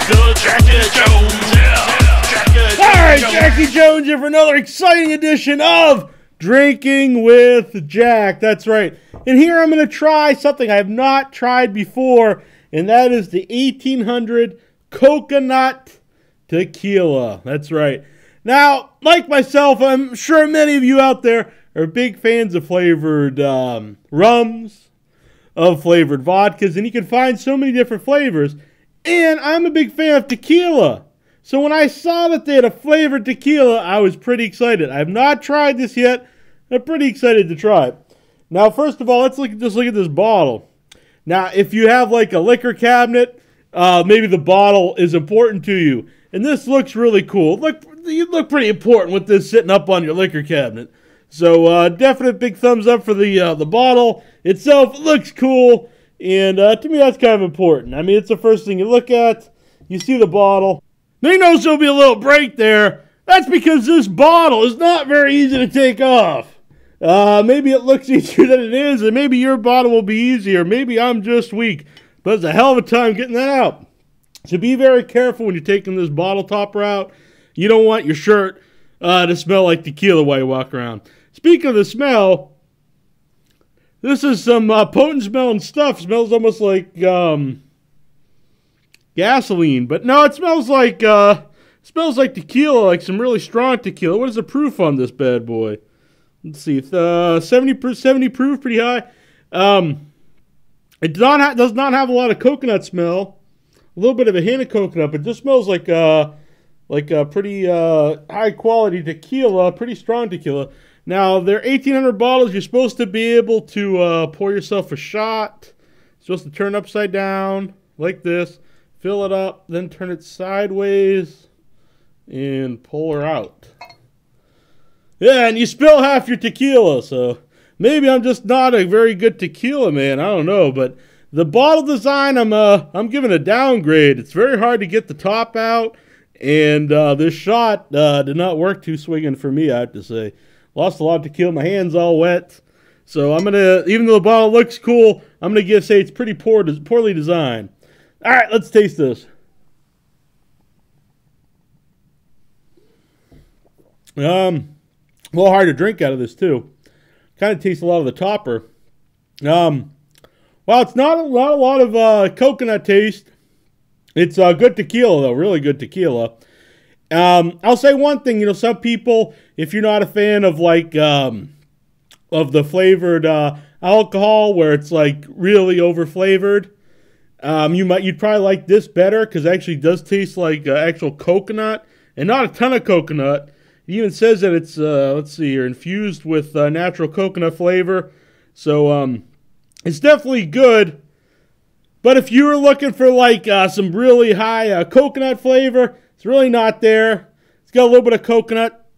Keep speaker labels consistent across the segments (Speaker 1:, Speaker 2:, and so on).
Speaker 1: Alright, Jackie Jones here for another exciting edition of Drinking with Jack. That's right. And here I'm going to try something I have not tried before, and that is the 1800 Coconut Tequila. That's right. Now, like myself, I'm sure many of you out there are big fans of flavored rums, of flavored vodkas, and you can find so many different flavors. And I'm a big fan of tequila. So when I saw that they had a flavored tequila, I was pretty excited. I have not tried this yet. I'm pretty excited to try it. Now, first of all, let's look at this bottle. Now, if you have like a liquor cabinet, maybe the bottle is important to you. And this looks really cool. You look pretty important with this sitting up on your liquor cabinet. So definite big thumbs up for the bottle itself. It looks cool. And to me, that's kind of important. I mean, it's the first thing you look at. You see the bottle. Now you know there'll be a little break there. That's because this bottle is not very easy to take off. Maybe it looks easier than it is, and maybe your bottle will be easier. Maybe I'm just weak. But it's a hell of a time getting that out. So be very careful when you're taking this bottle topper out. You don't want your shirt to smell like tequila while you walk around. Speaking of the smell, this is some potent smelling stuff. It smells almost like gasoline, but no, it smells like tequila, like some really strong tequila. What is the proof on this bad boy? Let's see, 70 proof, pretty high. It does not have a lot of coconut smell. A little bit of a hint of coconut, but it just smells like a pretty high quality tequila, pretty strong tequila. Now, they're 1800 bottles. You're supposed to be able to pour yourself a shot. You're supposed to turn upside down like this. Fill it up, then turn it sideways, and pour her out. Yeah, and you spill half your tequila, so maybe I'm just not a very good tequila man. I don't know, but the bottle design, I'm giving a downgrade. It's very hard to get the top out, and this shot did not work too swinging for me, I have to say. Lost a lot of tequila. My hand's all wet. So I'm going to, even though the bottle looks cool, I'm going to say it's pretty poorly designed. All right, let's taste this. A little hard to drink out of this, too. Kind of tastes a lot of the topper. Well, it's not a lot of coconut taste. It's good tequila, though. Really good tequila. I'll say one thing. Some people, if you're not a fan of like of the flavored alcohol, where it's like really over flavored, you'd probably like this better because it actually does taste like actual coconut and not a ton of coconut. It even says that it's let's see here, infused with natural coconut flavor. So it's definitely good. But if you were looking for like some really high coconut flavor, it's really not there. It's got a little bit of coconut.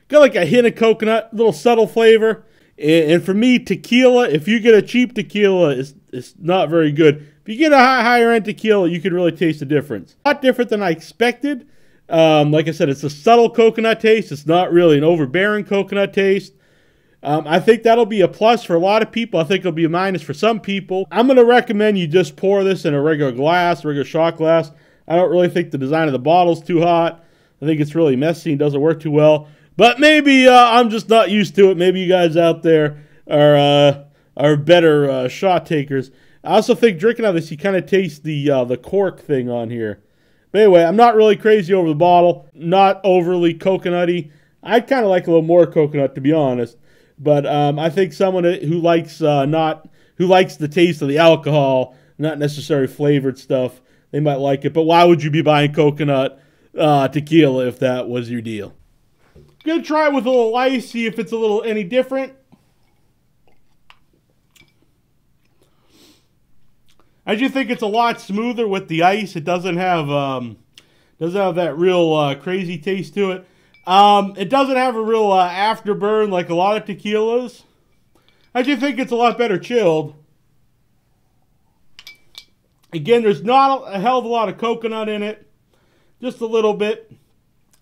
Speaker 1: Got like a hint of coconut, little subtle flavor. And for me, tequila, if you get a cheap tequila, it's not very good. If you get a higher end tequila, you can really taste the difference. A lot different than I expected. Like I said, it's a subtle coconut taste. It's not really an overbearing coconut taste. I think that'll be a plus for a lot of people. I think it'll be a minus for some people. I'm going to recommend you just pour this in a regular glass, regular shot glass. I don't really think the design of the bottle's too hot. I think it's really messy and doesn't work too well. But maybe I'm just not used to it. Maybe you guys out there are better shot takers. I also think drinking out of this, you kind of taste the cork thing on here. But anyway, I'm not really crazy over the bottle. Not overly coconutty. I'd kind of like a little more coconut, to be honest. But I think someone who likes the taste of the alcohol, not necessarily flavored stuff, they might like it. But why would you be buying coconut tequila if that was your deal? Gonna try it with a little ice, see if it's any different. I just think it's a lot smoother with the ice. It doesn't have that real crazy taste to it. It doesn't have a real afterburn like a lot of tequilas. I just think it's a lot better chilled. Again, there's not a hell of a lot of coconut in it. Just a little bit.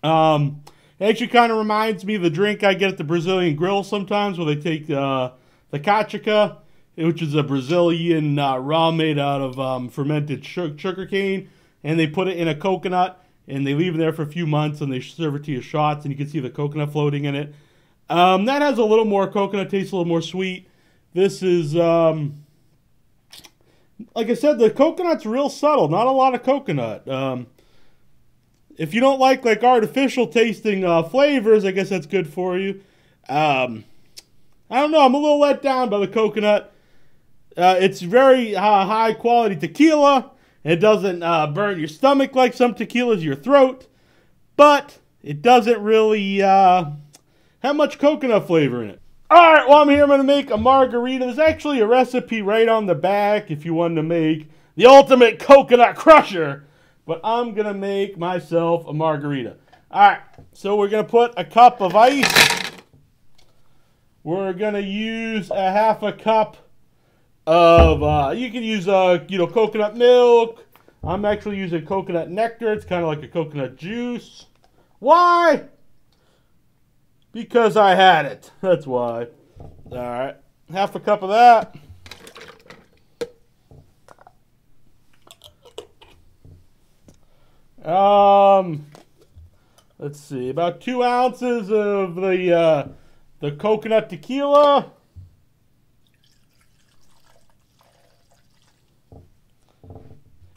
Speaker 1: It actually kind of reminds me of the drink I get at the Brazilian Grill sometimes, where they take the cachaça, which is a Brazilian rum made out of fermented sugar cane. and they put it in a coconut, and they leave it there for a few months, and they serve it to you shots, and you can see the coconut floating in it. That has a little more coconut taste, a little more sweet. This is, like I said, the coconut's real subtle. Not a lot of coconut. If you don't like artificial tasting flavors, I guess that's good for you. I don't know. I'm a little let down by the coconut. It's very high quality tequila. It doesn't burn your stomach like some tequilas, your throat. But it doesn't really have much coconut flavor in it. Alright, well, I'm here. I'm going to make a margarita. There's actually a recipe right on the back if you wanted to make the ultimate coconut crusher. But I'm going to make myself a margarita. Alright, so we're going to put a cup of ice. We're going to use a half a cup of, you can use, coconut milk. I'm actually using coconut nectar. It's kind of like a coconut juice. Why? Because I had it. That's why. Alright. Half a cup of that. Let's see. About 2 ounces of the coconut tequila.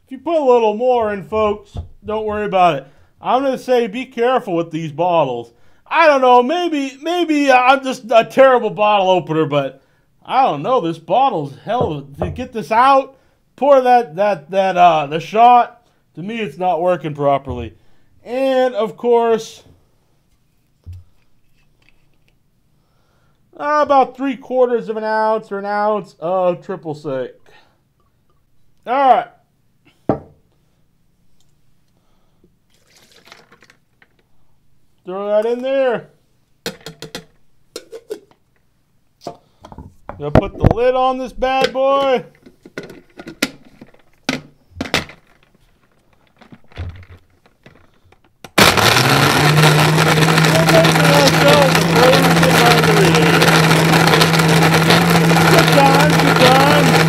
Speaker 1: If you put a little more in, folks, don't worry about it. I'm going to say be careful with these bottles. I don't know, maybe I'm just a terrible bottle opener, but I don't know, this bottle's hell. To get this out, pour the shot, to me it's not working properly. And of course, about 3/4 of an ounce or an ounce of triple sec. Alright. Throw that in there. Gonna put the lid on this bad boy. Good time, good time.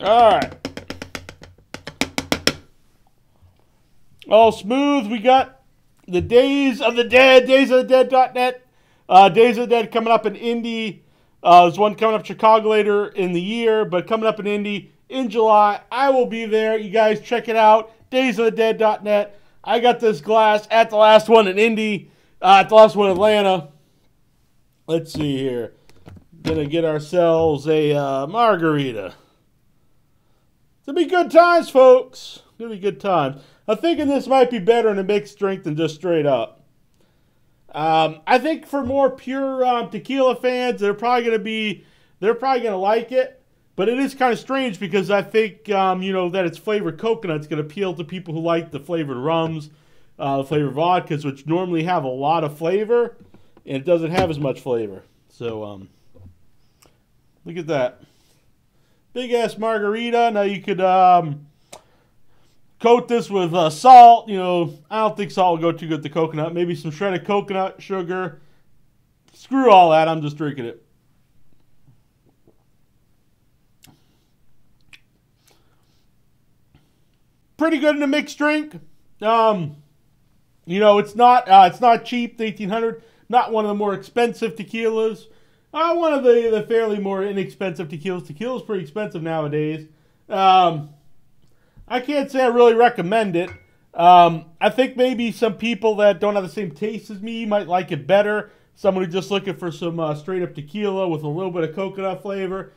Speaker 1: Alright. All smooth. We got the Days of the Dead, daysofthedead.net. Days of the Dead coming up in Indy. There's one coming up in Chicago later in the year, but coming up in Indy in July. I will be there. You guys check it out. daysofthedead.net. I got this glass at the last one in Indy, at the last one in Atlanta. Let's see here. Gonna get ourselves a margarita. It's going to be good times, folks. It's going to be good times. I'm thinking this might be better in a mixed drink than just straight up. I think for more pure tequila fans, they're probably going to like it. But it is kind of strange because I think, that it's flavored coconut. It's going to appeal to people who like the flavored rums, the flavored vodkas, which normally have a lot of flavor. And it doesn't have as much flavor. So, look at that. Big ass margarita. Now you could coat this with salt. I don't think salt will go too good with the coconut. Maybe some shredded coconut, sugar. Screw all that. I'm just drinking it. Pretty good in a mixed drink. It's not cheap. The 1800, not one of the more expensive tequilas. One of the fairly more inexpensive tequilas. Tequila's pretty expensive nowadays. I can't say I really recommend it. I think maybe some people that don't have the same taste as me might like it better. Someone who's just looking for some straight up tequila with a little bit of coconut flavor.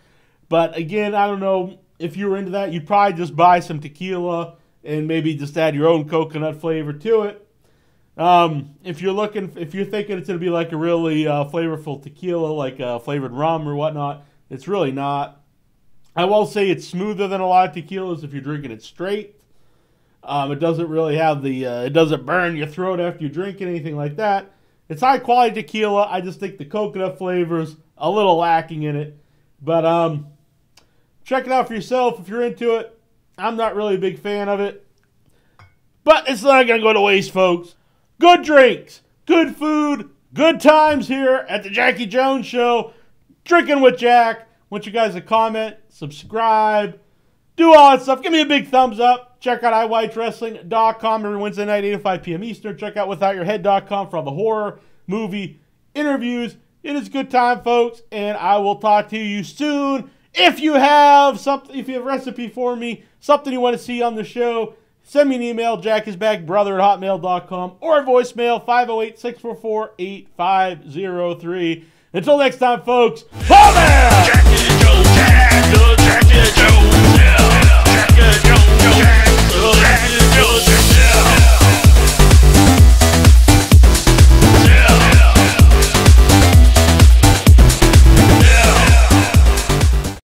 Speaker 1: But again, I don't know if you were into that. You'd probably just buy some tequila and maybe just add your own coconut flavor to it. If you're thinking it's going to be like a really flavorful tequila, like flavored rum or whatnot, it's really not. I will say it's smoother than a lot of tequilas if you're drinking it straight. It doesn't really have it doesn't burn your throat after you drink it, anything like that. It's high quality tequila. I just think the coconut flavor's a little lacking in it. But check it out for yourself if you're into it. I'm not really a big fan of it. But it's not going to go to waste, folks. Good drinks, good food, Good times here at the Jackie Jones Show. Drinking with Jack. Want you guys to comment, subscribe, do all that stuff. Give me a big thumbs up. Check out iWhitesWrestling.com every Wednesday night, 8 to 5 p.m. Eastern. Check out WithoutYourHead.com for all the horror, movie, interviews. It is good time, folks, and I will talk to you soon. If you have something, if you have a recipe for me, something you want to see on the show, send me an email, jackisbackbrother@hotmail.com, or a voicemail, 508-644-8503. Until next time, folks, Jackie Joe, Jackie Joe.